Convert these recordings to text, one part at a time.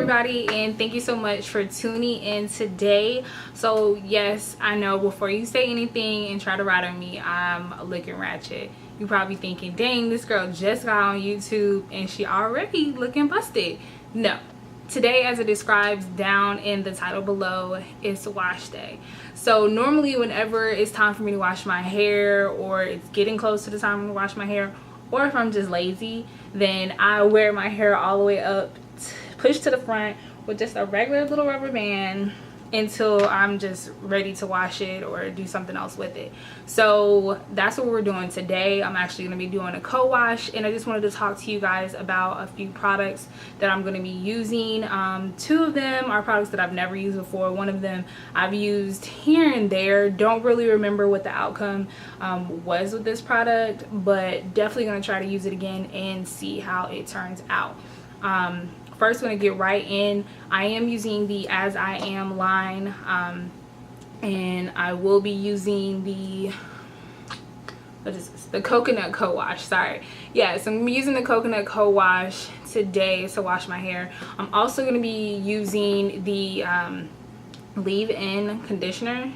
everybody, and thank you so much for tuning in today. So yes, I know before you say anything and try to ride on me, I'm looking ratchet. You probably thinking, dang, this girl just got on YouTube and she already looking busted. No, today, as it describes down in the title below, is wash day. So normally whenever it's time for me to wash my hair, or it's getting close to the time to wash my hair, or if I'm just lazy, then I wear my hair all the way up, pushed to the front with just a regular little rubber band until I'm just ready to wash it or do something else with it. So that's what we're doing today. I'm actually going to be doing a co-wash, and I just wanted to talk to you guys about a few products that I'm going to be using. Two of them are products that I've never used before. One of them I've used here and there. Don't really remember what the outcome was with this product, but definitely going to try to use it again and see how it turns out. First, I'm going to get right in. I am using the AsIAm line, and I will be using the, what is this? The Coconut Cowash, sorry. Yes, I'm using the Coconut Cowash today to wash my hair. I'm also going to be using the leave-in conditioner.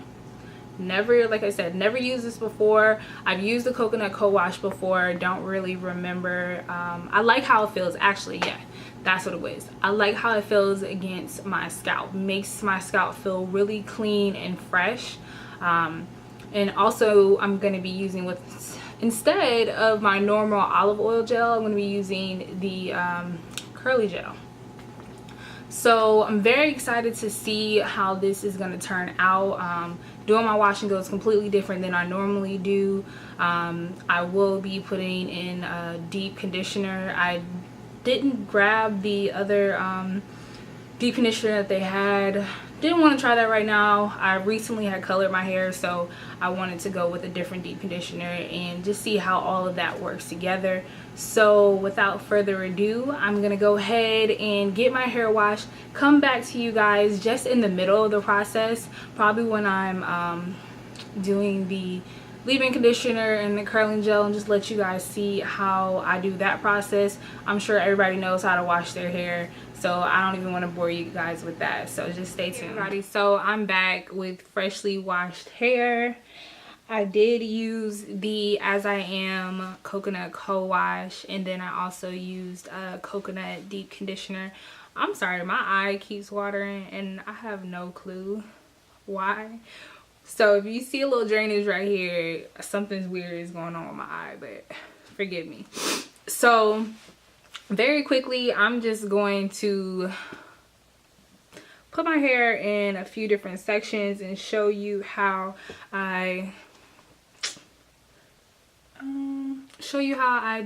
Never, like I said, never used this before. I've used the Coconut Co-Wash before. Don't really remember. I like how it feels. Actually, yeah, that's what it was. I like how it feels against my scalp. Makes my scalp feel really clean and fresh. And also, I'm going to be using with, instead of my normal olive oil gel, I'm going to be using the curly gel. So I'm very excited to see how this is going to turn out. Doing my wash and go is completely different than I normally do. I will be putting in a deep conditioner. I didn't grab the other deep conditioner that they had. Didn't want to try that right now. I recently had colored my hair, so I wanted to go with a different deep conditioner and just see how all of that works together. So without further ado, I'm gonna go ahead and get my hair washed, come back to you guys just in the middle of the process, probably when I'm doing the leave-in conditioner and the curling gel, and just let you guys see how I do that process. I'm sure everybody knows how to wash their hair, so I don't even want to bore you guys with that, so just stay tuned. Everybody, so I'm back with freshly washed hair. I did use the AsIAm Coconut Co-Wash, and then I also used a coconut deep conditioner. I'm sorry, my eye keeps watering and I have no clue why. So if you see a little drainage right here, something's weird is going on with my eye, but forgive me. So very quickly, I'm just going to put my hair in a few different sections and show you how I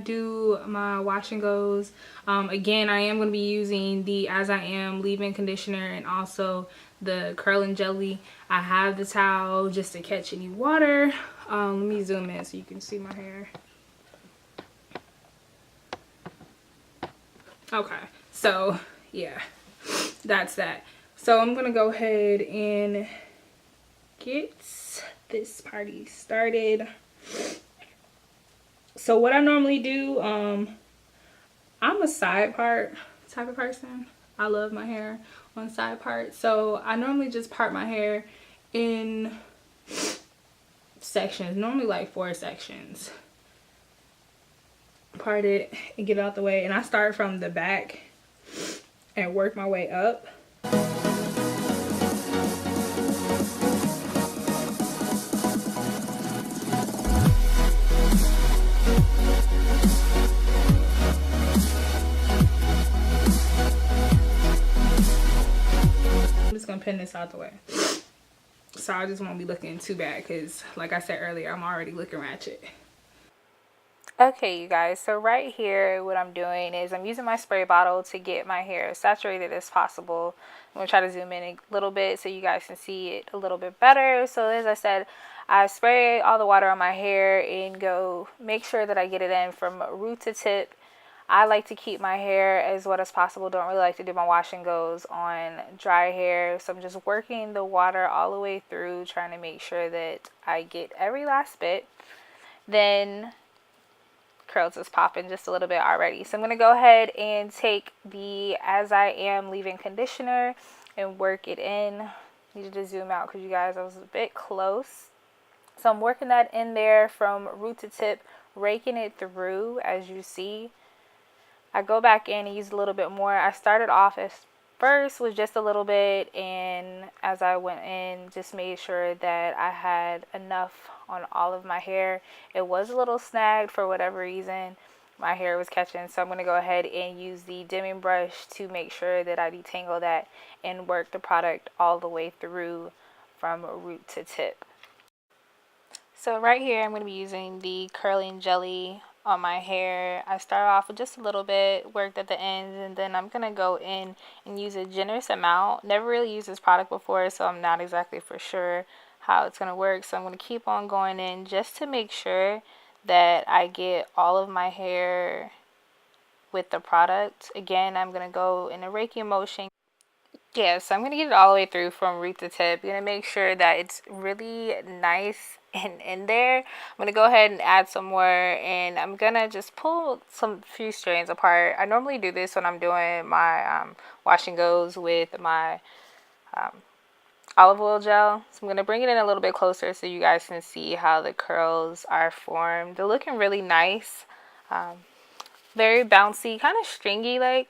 do my wash and goes. Again, I am going to be using the AsIAm leave-in conditioner and also the curling jelly. I have the towel just to catch any water. Let me zoom in so you can see my hair. Okay, so yeah, that's that. So I'm gonna go ahead and get this party started. So what I normally do, I'm a side part type of person. I love my hair on side part. So I normally just part my hair in sections, normally like 4 sections. Part it and get it out the way. And I start from the back and work my way up. Gonna pin this out the way, so I just won't be looking too bad, because like I said earlier, I'm already looking ratchet. Okay, you guys, so right here what I'm doing is I'm using my spray bottle to get my hair as saturated as possible. I'm gonna try to zoom in a little bit so you guys can see it a little bit better. So as I said, I spray all the water on my hair and go make sure that I get it in from root to tip. I like to keep my hair as wet as possible. Don't really like to do my wash and goes on dry hair. So I'm just working the water all the way through, trying to make sure that I get every last bit. Then curls is popping just a little bit already. So I'm going to go ahead and take the As I Am leave-in conditioner and work it in. Needed to zoom out because you guys, I was a bit close. So I'm working that in there from root to tip, raking it through. As you see, I go back in and use a little bit more. I started off as first with just a little bit, and as I went in, just made sure that I had enough on all of my hair. It was a little snagged for whatever reason. My hair was catching, so I'm going to go ahead and use the dimming brush to make sure that I detangle that and work the product all the way through from root to tip. So right here, I'm going to be using the curling jelly on my hair. I start off with just a little bit, worked at the ends, and then I'm going to go in and use a generous amount. Never really used this product before, so I'm not exactly for sure how it's going to work. So I'm going to keep on going in just to make sure that I get all of my hair with the product. Again, I'm going to go in a Reiki motion. Yeah, so I'm going to get it all the way through from root to tip. I'm going to make sure that it's really nice and in there. I'm going to go ahead and add some more, and I'm going to just pull some few strands apart. I normally do this when I'm doing my wash and goes with my olive oil gel. So I'm going to bring it in a little bit closer so you guys can see how the curls are formed. They're looking really nice. Very bouncy, kind of stringy like.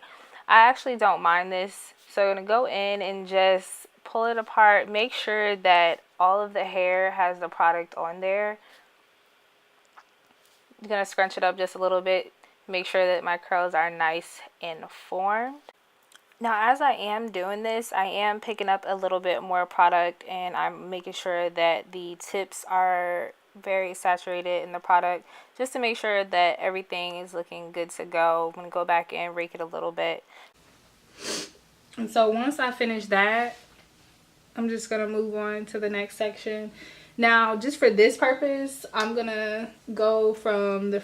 I actually don't mind this. So I'm going to go in and just pull it apart. Make sure that all of the hair has the product on there. I'm going to scrunch it up just a little bit. Make sure that my curls are nice and formed. Now, as I am doing this, I am picking up a little bit more product, and I'm making sure that the tips are very saturated in the product just to make sure that everything is looking good to go. I'm going to go back and rake it a little bit. And so once I finish that, I'm just going to move on to the next section. Now, just for this purpose, I'm going to go from the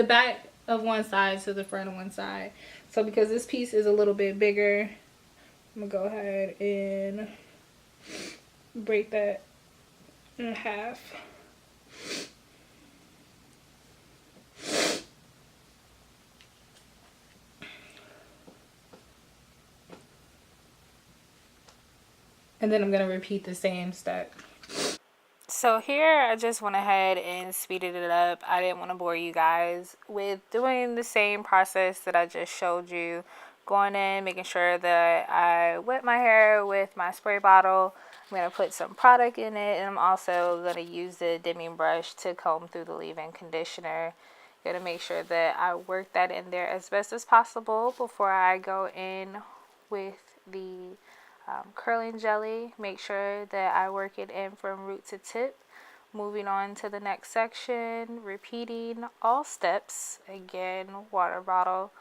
back of one side to the front of one side. So because this piece is a little bit bigger, I'm going to go ahead and break that in half. And then I'm going to repeat the same step. So here I just went ahead and speeded it up. I didn't want to bore you guys with doing the same process that I just showed you. Going in, making sure that I wet my hair with my spray bottle. I'm going to put some product in it, and I'm also going to use the dimming brush to comb through the leave-in conditioner. Going to make sure that I work that in there as best as possible before I go in with the curling jelly. Make sure that I work it in from root to tip. Moving on to the next section, repeating all steps. Again, water bottle,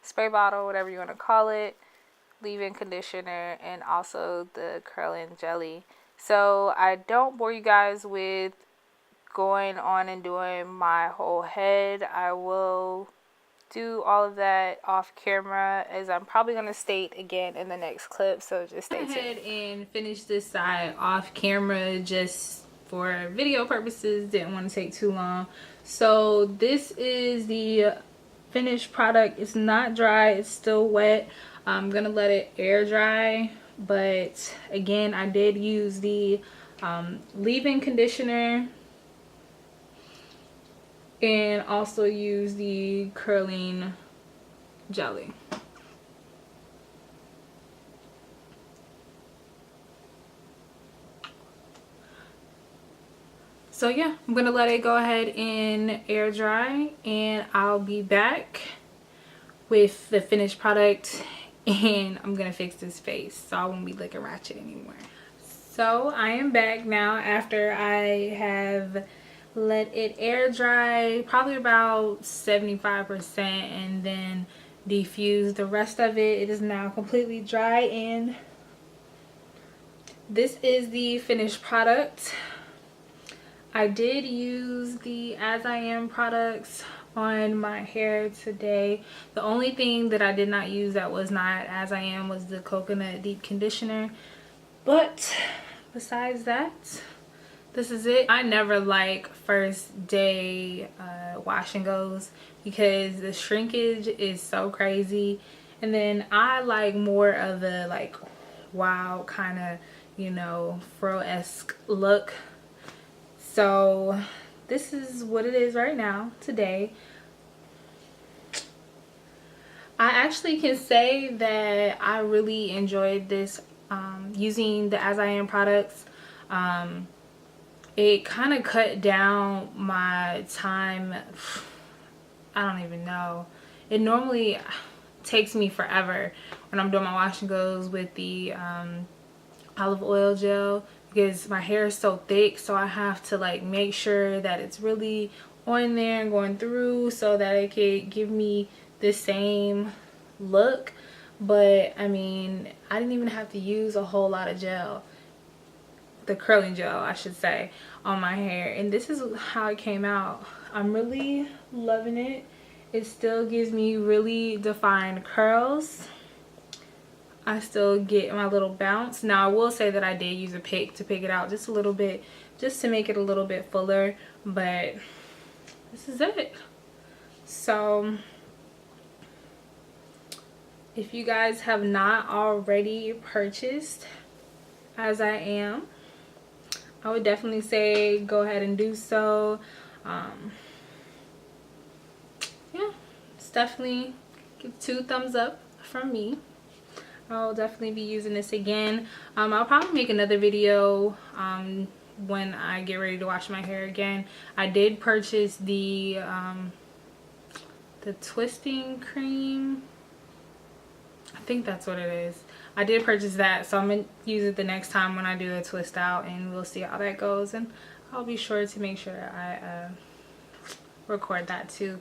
spray bottle, whatever you want to call it, leave-in conditioner, and also the curling jelly. So I don't bore you guys with going on and doing my whole head. I will do all of that off camera, as I'm probably going to state again in the next clip, so just stay tuned. Go ahead and finish this side off camera just for video purposes. Didn't want to take too long. So this is the finished product. It's not dry, it's still wet. I'm gonna let it air dry, but again, I did use the leave-in conditioner and also use the curling jelly. So yeah, I'm gonna let it go ahead and air dry, and I'll be back with the finished product, and I'm gonna fix this face so I won't be looking ratchet anymore. So I am back now after I have let it air dry probably about 75% and then diffuse the rest of it. It is now completely dry, and this is the finished product. I did use the As I Am products on my hair today. The only thing that I did not use that was not As I Am was the coconut deep conditioner, but besides that, this is it. I never like first day wash and goes because the shrinkage is so crazy, and then I like more of the like wild kind of, you know, fro-esque look. So this is what it is right now today. I actually can say that I really enjoyed this using the AsIAm products. It kind of cut down my time. I don't even know. It normally takes me forever when I'm doing my wash and goes with the olive oil gel, because my hair is so thick, so I have to like make sure that it's really on there and going through so that it could give me the same look. But I mean, I didn't even have to use a whole lot of gel, the curling gel I should say, on my hair, and this is how it came out. I'm really loving it. It still gives me really defined curls. I still get my little bounce. Now I will say that I did use a pick to pick it out just a little bit, just to make it a little bit fuller, but this is it. So if you guys have not already purchased AsIAm, I would definitely say go ahead and do so. Yeah, it's definitely, give 2 thumbs up from me. I'll definitely be using this again. I'll probably make another video when I get ready to wash my hair again. I did purchase the twisting cream. I think that's what it is. I did purchase that, so I'm gonna use it the next time when I do a twist out, and we'll see how that goes, and I'll be sure to make sure I record that too.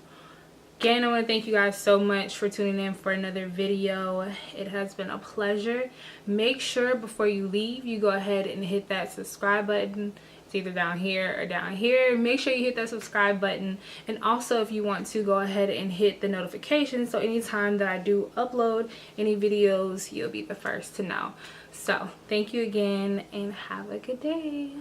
Again, I want to thank you guys so much for tuning in for another video. It has been a pleasure. Make sure before you leave, you go ahead and hit that subscribe button. It's either down here or down here. Make sure you hit that subscribe button. And also, if you want to, go ahead and hit the notification, so anytime that I do upload any videos, you'll be the first to know. So, thank you again, and have a good day.